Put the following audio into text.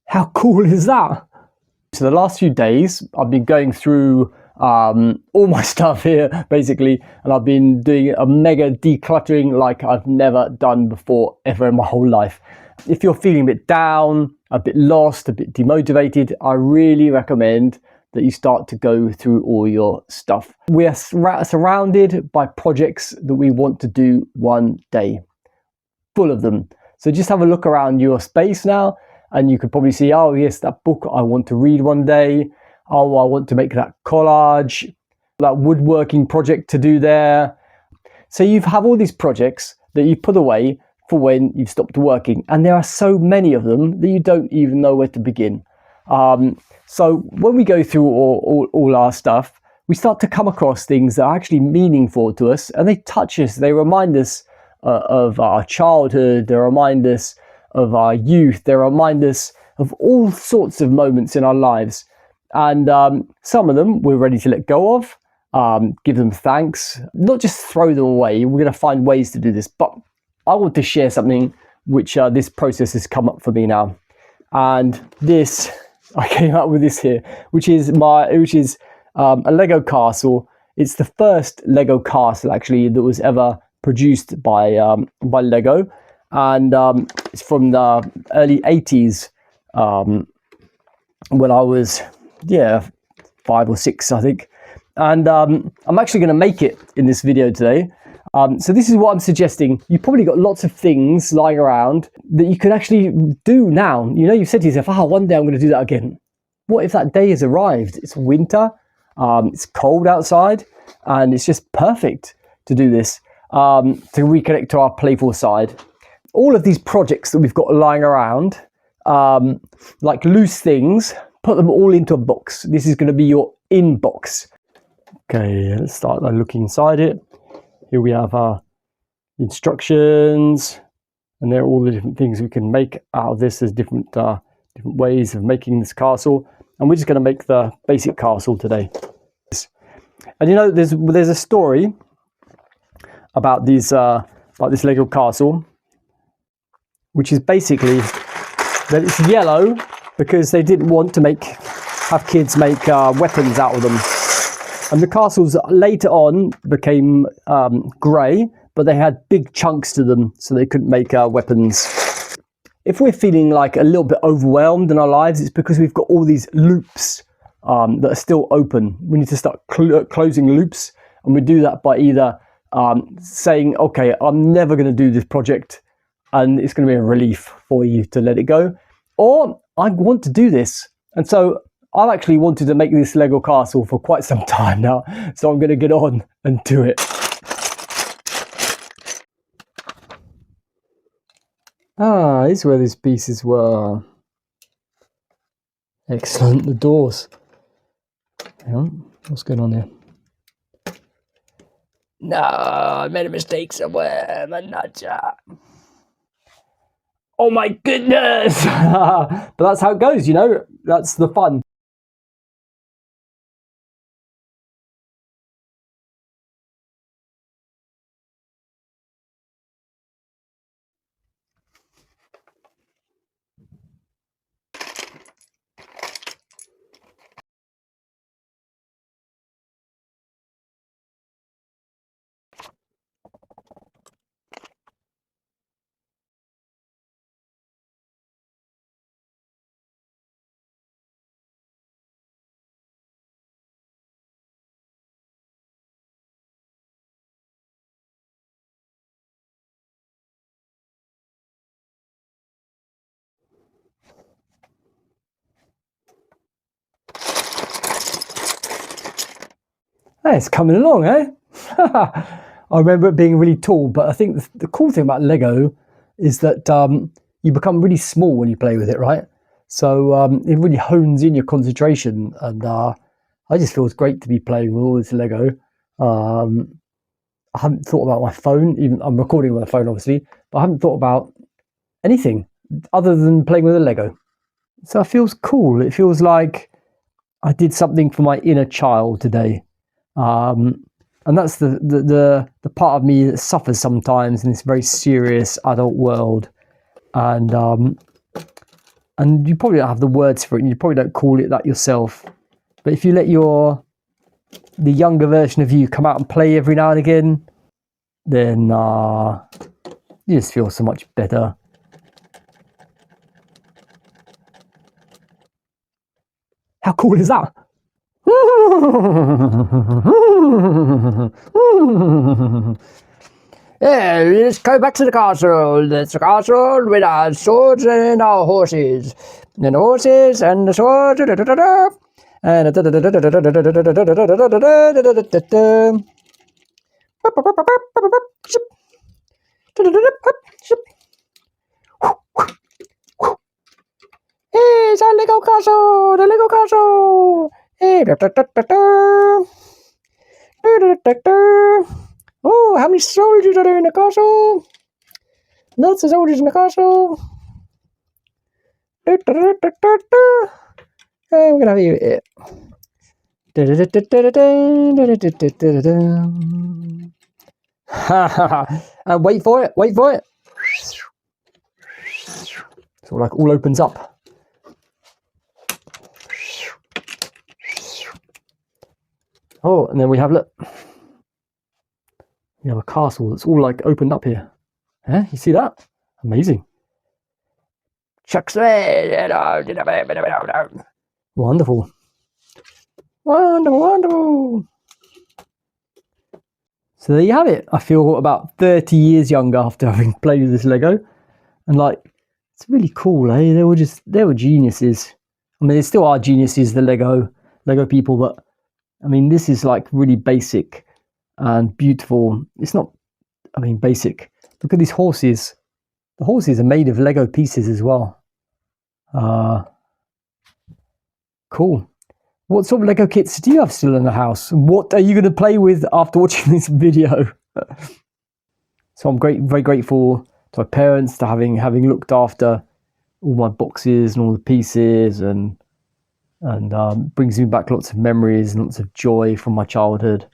How cool is that? So the last few days, I've been going through all my stuff here, basically, and I've been doing a mega decluttering like I've never done before, ever in my whole life. If you're feeling a bit down, a bit lost, a bit demotivated, I really recommend that you start to go through all your stuff. We are surrounded by projects that we want to do one day, full of them. So just have a look around your space now, and you could probably see, oh yes, that book I want to read one day. Oh, I want to make that collage, that woodworking project to do there. So you have all these projects that you put away for when you've stopped working. And there are so many of them that you don't even know where to begin. So when we go through all our stuff, we start to come across things that are actually meaningful to us, and they touch us. They remind us of our childhood. They remind us of our youth. They remind us of all sorts of moments in our lives. And some of them we're ready to let go of, give them thanks, not just throw them away. We're going to find ways to do this. But I want to share something which this process has come up for me now. And this, I came up with this here, which is a Lego castle. It's the first Lego castle actually that was ever produced by Lego, and it's from the early 80s, when I was 5 or 6, I think. And I'm actually going to make it in this video today. So this is what I'm suggesting. You've probably got lots of things lying around that you can actually do now. You know, you've said to yourself, one day I'm going to do that again. What if that day has arrived? It's winter, it's cold outside, and it's just perfect to do this, to reconnect to our playful side. All of these projects that we've got lying around, like loose things, put them all into a box. This is going to be your inbox. Okay, let's start by looking inside it. Here we have our instructions, and there are all the different things we can make out of this. There's different ways of making this castle, and we're just going to make the basic castle today. And you know, there's a story about these like this Lego castle, which is basically that it's yellow because they didn't want to have kids make weapons out of them. And the castles later on became grey, but they had big chunks to them, so they couldn't make weapons. If we're feeling like a little bit overwhelmed in our lives, it's because we've got all these loops that are still open. We need to start closing loops, and we do that by either saying, okay, I'm never going to do this project, and it's going to be a relief for you to let it go, or I want to do this. And so I've actually wanted to make this Lego castle for quite some time now, so I'm going to get on and do it. This is where these pieces were. Excellent, the doors. Hang on, what's going on here? No, I made a mistake somewhere, manager. Oh my goodness! But that's how it goes, you know, that's the fun. Hey, it's coming along, eh? I remember it being really tall, but I think the cool thing about Lego is that you become really small when you play with it, right? So it really hones in your concentration, and I just feel it's great to be playing with all this Lego. I haven't thought about my phone, even I'm recording with my phone obviously, but I haven't thought about anything other than playing with a Lego. So it feels cool. It feels like I did something for my inner child today. And that's the part of me that suffers sometimes in this very serious adult world. And and you probably don't have the words for it, and you probably don't call it that yourself. But if you let the younger version of you come out and play every now and again, then you just feel so much better. How cool is that? Yeah, let's go back to the castle. It's a castle with our swords and our horses. And the horses and the swords. And hey, it's our Lego castle! The Lego castle! Hey, oh, how many soldiers are there in the castle? Lots of soldiers in the castle. Hey, we're gonna have you. And wait for it. So like all opens up. Oh, and then we have, look, we have a castle that's all like opened up here. Yeah, you see that? Amazing. Wonderful. So there you have it. I feel about 30 years younger after having played with this Lego. And like, it's really cool, eh? They were geniuses. I mean, they still are geniuses, the Lego people, but I mean, this is like really basic and beautiful. It's not, I mean, basic. Look at these horses. The horses are made of Lego pieces as well. Cool. What sort of Lego kits do you have still in the house? What are you going to play with after watching this video? So I'm very grateful to my parents, to having looked after all my boxes and all the pieces, and brings me back lots of memories and lots of joy from my childhood.